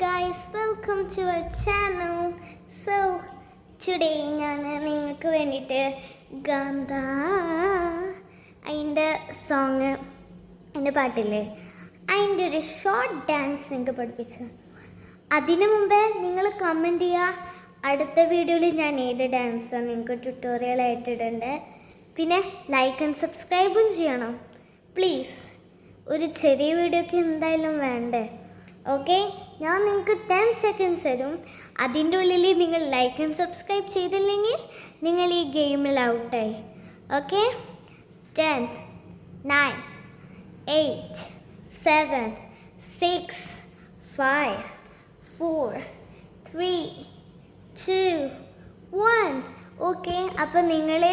guys, welcome to our channel. So today ഞാൻ നിങ്ങൾക്ക് വേണ്ടിയിട്ട് ഗാന്ധാ അതിൻ്റെ സോങ് അതിൻ്റെ പാട്ടില്ലേ അതിൻ്റെ ഒരു ഷോർട്ട് ഡാൻസ് നിങ്ങൾക്ക് പഠിപ്പിച്ചു. അതിനു മുമ്പേ നിങ്ങൾ കമൻറ്റ് ചെയ്യുക. അടുത്ത വീഡിയോയിൽ ഞാൻ ഏത് ഡാൻസാണ് നിങ്ങൾക്ക് ട്യൂട്ടോറിയൽ ആയിട്ടിടണ്ടേ. പിന്നെ ലൈക്ക് ആൻഡ് സബ്സ്ക്രൈബും ചെയ്യണം പ്ലീസ്. ഒരു ചെറിയ വീഡിയോക്ക് എന്തായാലും വേണ്ടേ? ഓക്കെ, ഞാൻ നിങ്ങൾക്ക് 10 സെക്കൻഡ്സ് തരും. അതിൻ്റെ ഉള്ളിൽ നിങ്ങൾ ലൈക്ക് ആൻഡ് സബ്സ്ക്രൈബ് ചെയ്തില്ലെങ്കിൽ നിങ്ങൾ ഈ ഗെയിമിൽ ഔട്ടായി. ഓക്കെ, 10, 9, 8, 7, 6, 5, 4, 3, 2, 1. ഓക്കെ, അപ്പോൾ നിങ്ങൾ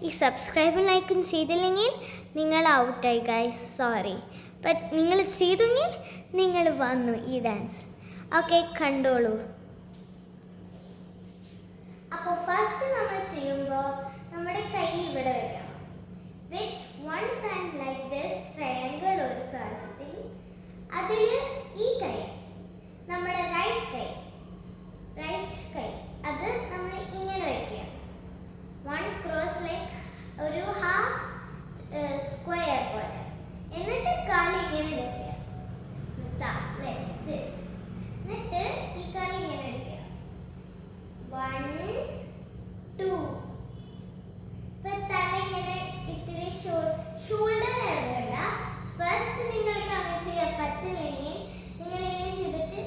ഈ സബ്സ്ക്രൈബും ലൈക്കും ചെയ്തില്ലെങ്കിൽ നിങ്ങൾ ഔട്ടായി ഗൈസ്, സോറി. ബട്ട് നിങ്ങൾ ചെയ്തെങ്കിൽ നിങ്ങൾ വന്നു ഈ ഡാൻസ്. ഓക്കെ, കണ്ടോളൂ. അപ്പോൾ ഫസ്റ്റ് നമ്മൾ ചെയ്യുമ്പോൾ നമ്മുടെ കൈ ഇവിടെ വയ്ക്കണം. With one side like this triangle ഒരു സാധനത്തിൽ അതിൽ ഈ കൈ നമ്മുടെ റൈറ്റ് കൈ അത് നമ്മൾ ഇങ്ങനെ വയ്ക്കുക. വൺ ക്രോസ് ലൈക്ക് ഒരു ഹാഫ് സ്ക്വയർ പോലെ. എന്നിട്ട് കാല് ഇങ്ങനെ വയ്ക്കുക. എന്നിട്ട് ഈ കാല് ഇങ്ങനെ വയ്ക്കുക. 1, 2. ഇപ്പൊ തല ഇങ്ങനെ ഇത്തിരി ഷോൾഡർ ഇറങ്ങണ്ട. ഫസ്റ്റ് നിങ്ങൾക്ക് അങ്ങനെ ചെയ്യാൻ പറ്റില്ലെങ്കിൽ നിങ്ങൾ ഇങ്ങനെ ചെയ്തിട്ട്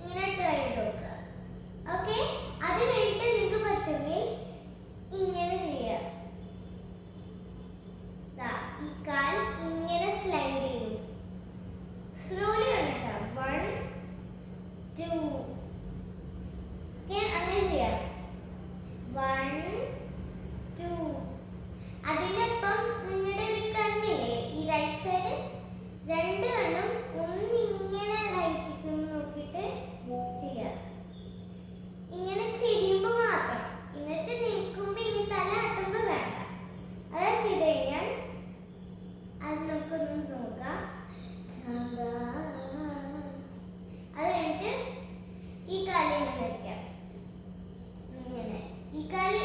ഇങ്ങനെ ട്രൈ ചെയ്ത് നോക്കുക. ഓക്കെ, അത് കഴിഞ്ഞിട്ട് നിങ്ങൾക്ക് പറ്റുമെങ്കിൽ ഇങ്ങനെ ചെയ്യുക. ഈ കാൽ ഇങ്ങനെ സ്ലൈഡ് ചെയ്യും. സ്ലോലി കണ്ടിട്ടാ. 1, 2. അങ്ങനെ ചെയ്യാം. 1, 2. അതിനൊപ്പം നിങ്ങളുടെ ഒരു കണ്ണില്ലേ ഈ റൈറ്റ് സൈഡ്, രണ്ട് കണ്ണും ഒന്നിങ്ങനെ റൈറ്റിക്ക് നോക്കിയിട്ട് ചെയ്യാം. ഇങ്ങനെ ചെയ്യുമ്പോൾ മാത്രം. എന്നിട്ട് നിൽക്കുമ്പോൾ ഇനി തല ആട്ടുമ്പോൾ വേണ്ട. അതാ ചെയ്ത് കഴിഞ്ഞാൽ അത് നമുക്കൊന്ന് നോക്കാം. അത് കഴിഞ്ഞിട്ട് ഈ കാല് ഇങ്ങനെ വയ്ക്കാം. ഇങ്ങനെ ഈ കാല്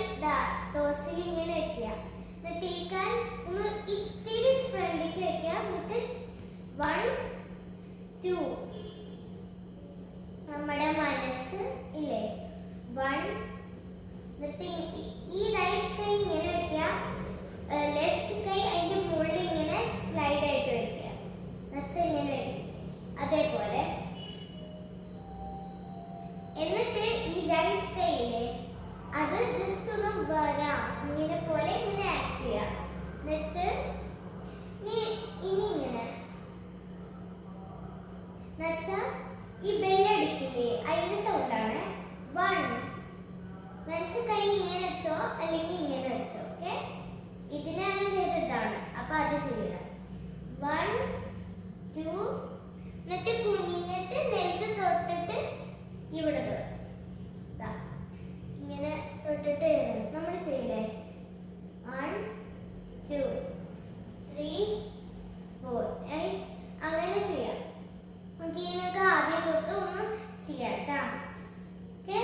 ടോസിൽ ഇങ്ങനെ വെക്കുക. എന്നിട്ട് ഈ കാൽ ഒന്ന് ഇത്തിരി ഫ്രണ്ടിലേക്ക് വെക്കുക. എന്നിട്ട് 1, 2. നമ്മുടെ മനസ്സ് ഇല്ലേ 1. എന്നിട്ട് ഈ റൈറ്റ് കൈ ഇങ്ങനെ വെക്കുക. ലെഫ്റ്റ് കൈ അതിൻ്റെ മുകളിൽ ഇങ്ങനെ സ്ലൈഡ് ആയിട്ട് വെക്കുക. എന്നുവെച്ചാൽ ഇങ്ങനെ വെക്കും അതേപോലെ. എന്നിട്ട് ഈ റൈറ്റ് കൈയിലെ അത് ജസ്റ്റ് ഒന്ന് വരാം ഇങ്ങനെ പോലെ ഇങ്ങനെ ആക്ട് ചെയ്യുക. എന്നിട്ട് ഇനി ഇങ്ങനെ എന്നുവെച്ചാൽ ഈ ബെല്ലടിക്കില്ലേ അതിൻ്റെ സൗണ്ടാണ്. 1. എന്നുവെച്ചാൽ കൈ ഇങ്ങനെ വെച്ചോ അല്ലെങ്കിൽ ഇങ്ങനെ വെച്ചോ. ഓക്കെ, ഇതിനാണ് ഇതാണ്. അപ്പൊ അത് ചെയ്യുക. 1, 2. എന്നിട്ട് കുഞ്ഞിന്നിട്ട് നെൽത്ത് തൊട്ടിട്ട് ഇവിടെ ഇങ്ങനെ തൊട്ടിട്ട് നമ്മൾ ചെയ്യില്ലേ. 1, 2, 3, 4. അങ്ങനെ ചെയ്യാം. നമുക്ക് ഇതിനൊക്കെ ആദ്യം തൊട്ട് ഒന്ന് ചെയ്യാം കേട്ടാ. ഓക്കെ,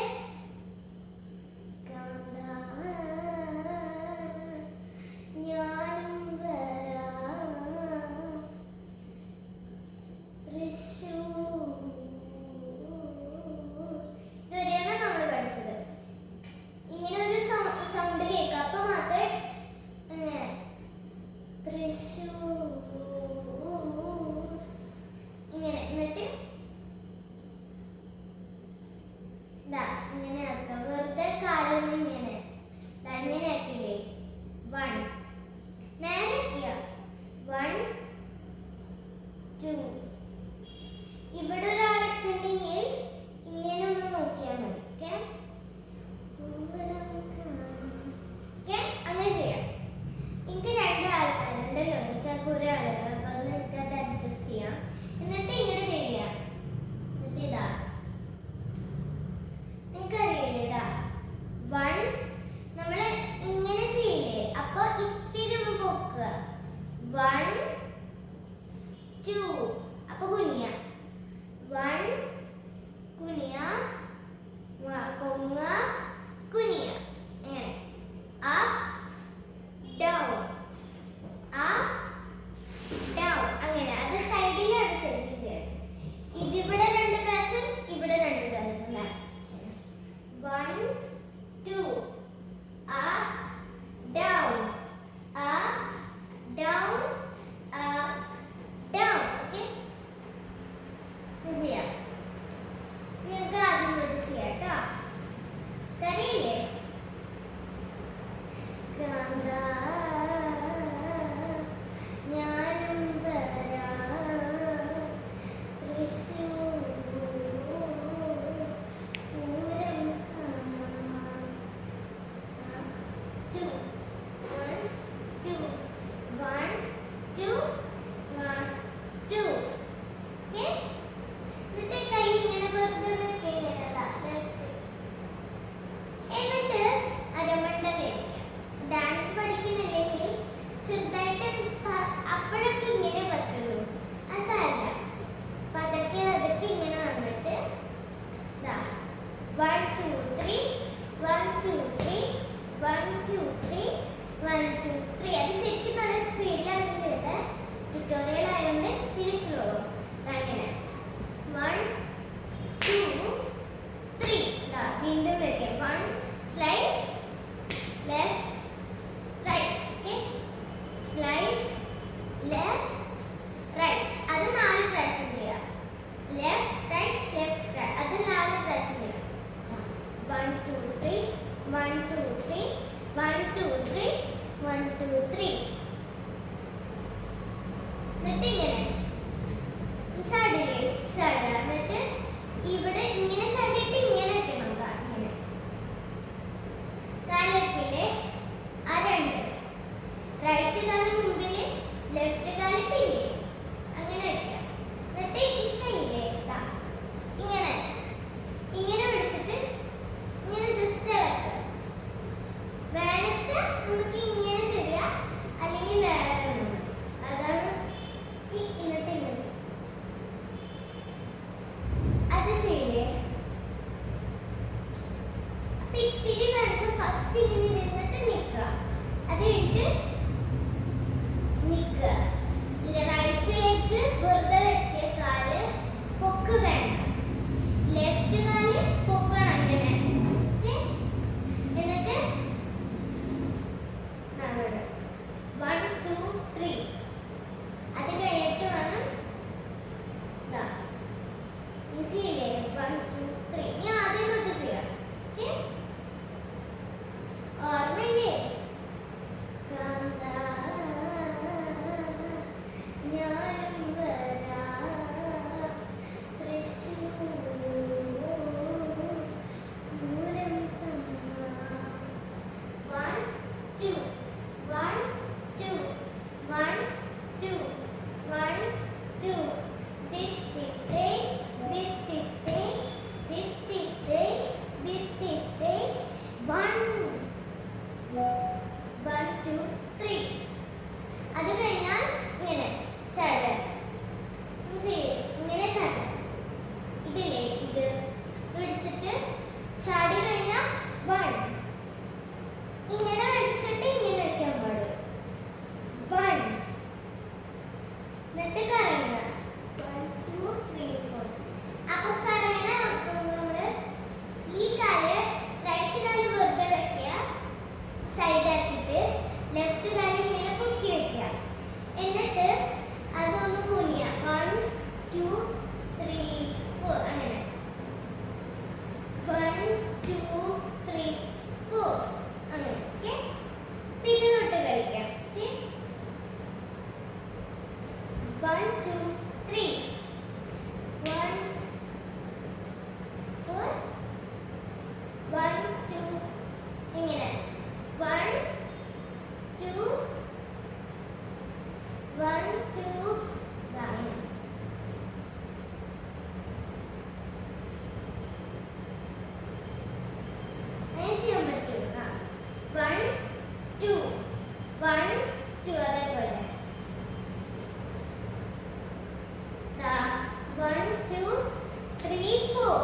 4.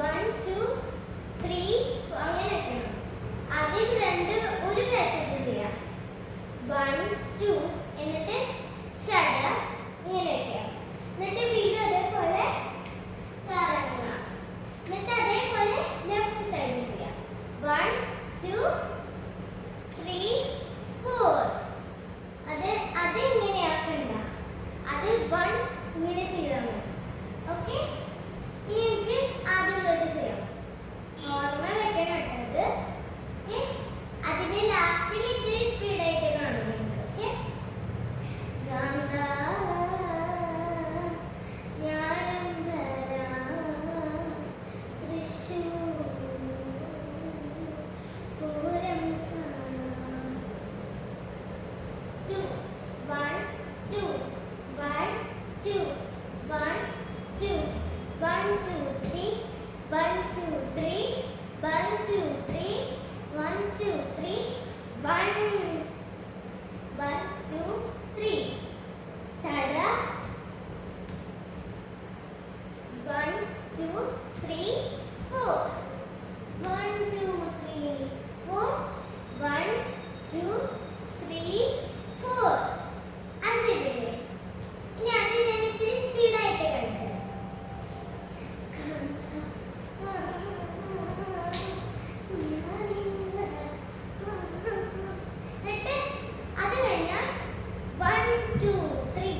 1 2 3 അങ്ങനെ വെക്കണം. ആദ്യം ഒരു പ്രാവശ്യത്തിൽ ചെയ്യാം. 1 2 എന്നിട്ട് ചട ഇങ്ങനെ വെക്കാം. എന്നിട്ട് വീണ്ടും അതേപോലെ കറങ്ങുക. എന്നിട്ട് അതേപോലെ ലെഫ്റ്റ് സൈഡിൽ ചെയ്യാം. 1 2 3 4. അത് ഇങ്ങനെ ആക്കണ്ട. അത് 1 ഇങ്ങനെ ചെയ്താൽ മതി. ഓക്കെ, ഇനി എനിക്ക് ആദ്യം തൊട്ട് ചെയ്യാം. നോർമൽ വെക്കണം കേട്ടത്. ഓക്കെ, അതിന്റെ ലാസ്റ്റിൽ ഇത്തിരി സ്പീഡായിട്ട് കാണും നിങ്ങൾക്ക്. ഓക്കെ, ഗാന്ധാ ഞാനും വരാം തൃശ്ശൂർ പൂരം കാണാം. 2 1 2 1 2 1 2 1 2 3 1 2 3 1 2 3 1 2 3 1 1 2 3 ചട 1 2 3 4 1 2 3 4 1 2 3 4. അത് ചെയ്തില്ലേ? ഇനി അത് ഞാൻ ഇത്തിരി സ്പീഡായിട്ട് കളിച്ചത്. എന്നിട്ട് അത് കഴിഞ്ഞാൽ 1 2 3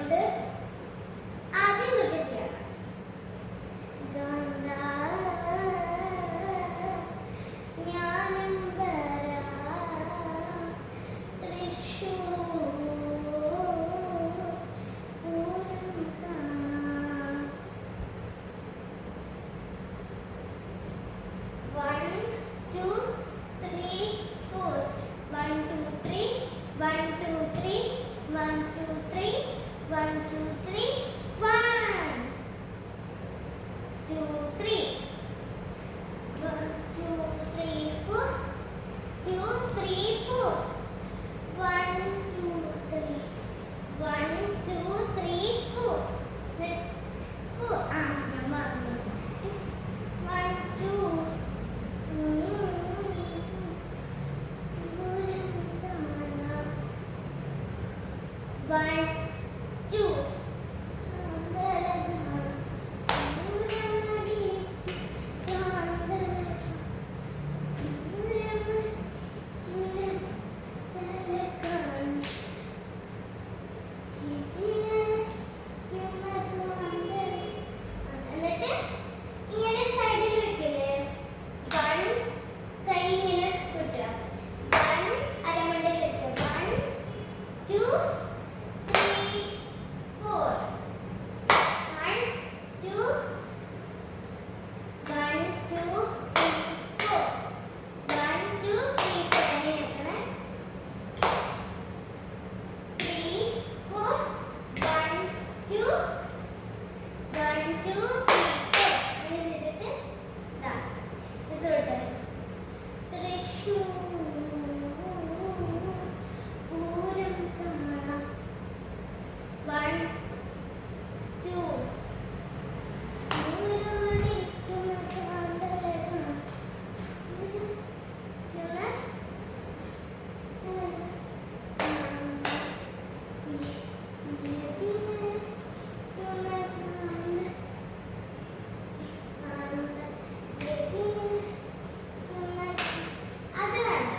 അതുകൊണ്ട് ആദ്യം തൊട്ട് ചെയ്യാം. ഞാനും വരാം തൃശ്ശൂർ പൂരം കാണാം. 1 2 3 4 1 2 3 1 2 3 1 2 3 1 2 3 1 2 3 1 2 3 4 2 3 4 1 2 3 1 2 3 4 4 ഞാൻ മറന്നു. 1 2 1 2 എന്നിട്ട് ഇങ്ങനെ സൈഡിൽ വെക്കില്ലേ? 1 കൈ ഇങ്ങനെ കിട്ടുക, 1 അരമണ്ടയിൽ ഇട്ട് 1 2 3 4 1 2 1 2 3 4 1 2 3 4 അങ്ങനെ വെക്കണേ. 3 4 1 2 1 2 3 4 അങ്ങനെ ചെയ്തിട്ട് ദാ ഇത് തൊട്ട് തൃശ്ശൂർ പൂരം കാണാം. 1 2 പൂരമടിക്കുന്ന ചാന്തലകം അത് വേണ്ട.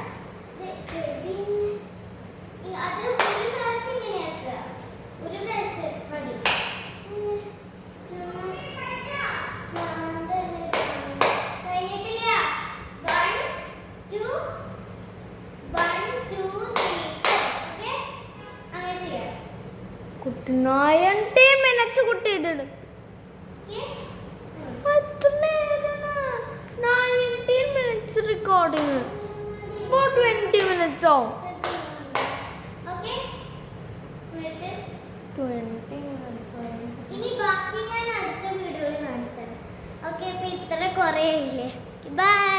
അത് ഒരു പ്രാവശ്യം ഇങ്ങനെ ആക്കുക, ഒരു പ്രാവശ്യം മതി. കഴിഞ്ഞിട്ടില്ല. 1 2 1 2 3 4 ഓക്കെ അങ്ങനെ ചെയ്യാം. കുട്ടി 90 minutes കുട്ടി ഇതിട്. എത്ര നേരമാണ്? 90 minutes recording. ഇപ്പോൾ 20 minutes ആവും. ഓക്കെ എന്നിട്ട് 20 minutes. ഇനി ബാക്കി ഞാൻ അടുത്ത വീഡിയോയിൽ കാണിച്ചു തരാം. ഓക്കെ, ഇപ്പൊ ഇത്ര കുറേ ആയില്ലേ. ബൈ.